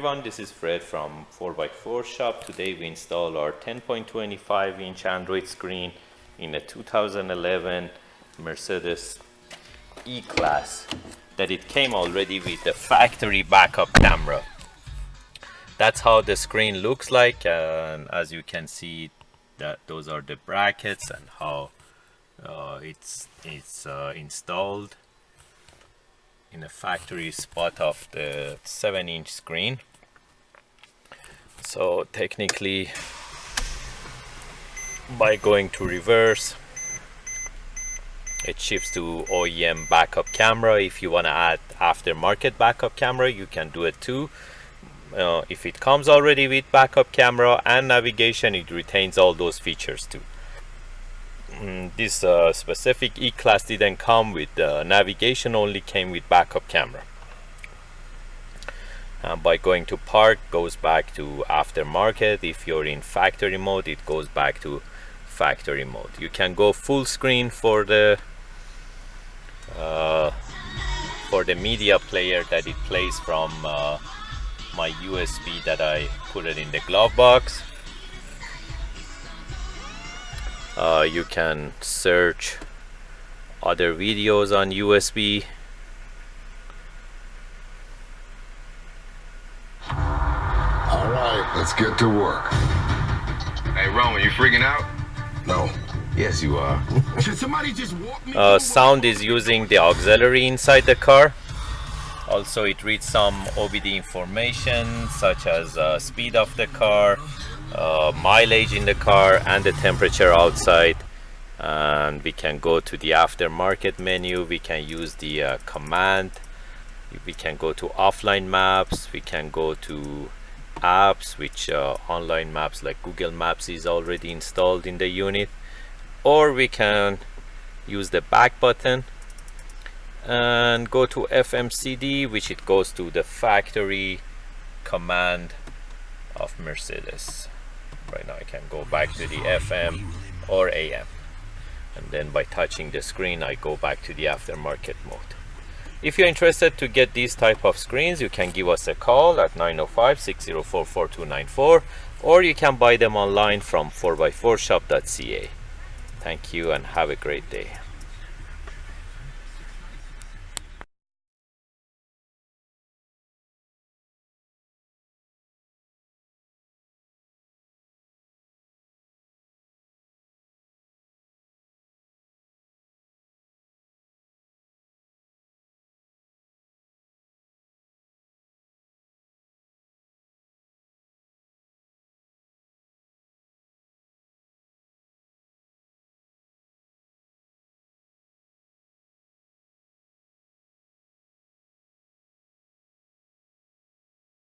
everyone, this is Fred from 4x4 Shop. Today we install our 10.25 inch Android screen in a 2011 Mercedes E Class that it came already with the factory backup camera. That's how the screen looks like, and as you can see that those are the brackets and how it's installed in a factory spot of the 7-inch screen. So technically, by going to reverse, it shifts to OEM backup camera. If you want to add aftermarket backup camera, you can do it too. If it comes already with backup camera and navigation, it retains all those features too. This specific E-Class didn't come with navigation, only came with backup camera. By going to park, goes back to aftermarket. If you're in factory mode, it goes back to factory mode. You can go full screen for the media player that it plays from my USB that I put it in the glove box. You can search other videos on USB. Alright, let's get to work. Hey Roman, you freaking out? No. Yes you are. Should somebody just walk me Sound is using the auxiliary inside the car. Also it reads some OBD information such as speed of the car, mileage in the car, and the temperature outside. And we can go to the aftermarket menu. We can use the command. We can go to offline maps. We can go to apps, which online maps like Google Maps is already installed in the unit, or we can use the back button and go to FMCD, which it goes to the factory command of Mercedes. Right now I can go back to the FM or AM, and then by touching the screen I go back to the aftermarket mode. If you're interested to get these type of screens, you can give us a call at 905-604-4294, or you can buy them online from 4x4shop.ca. Thank you and have a great day.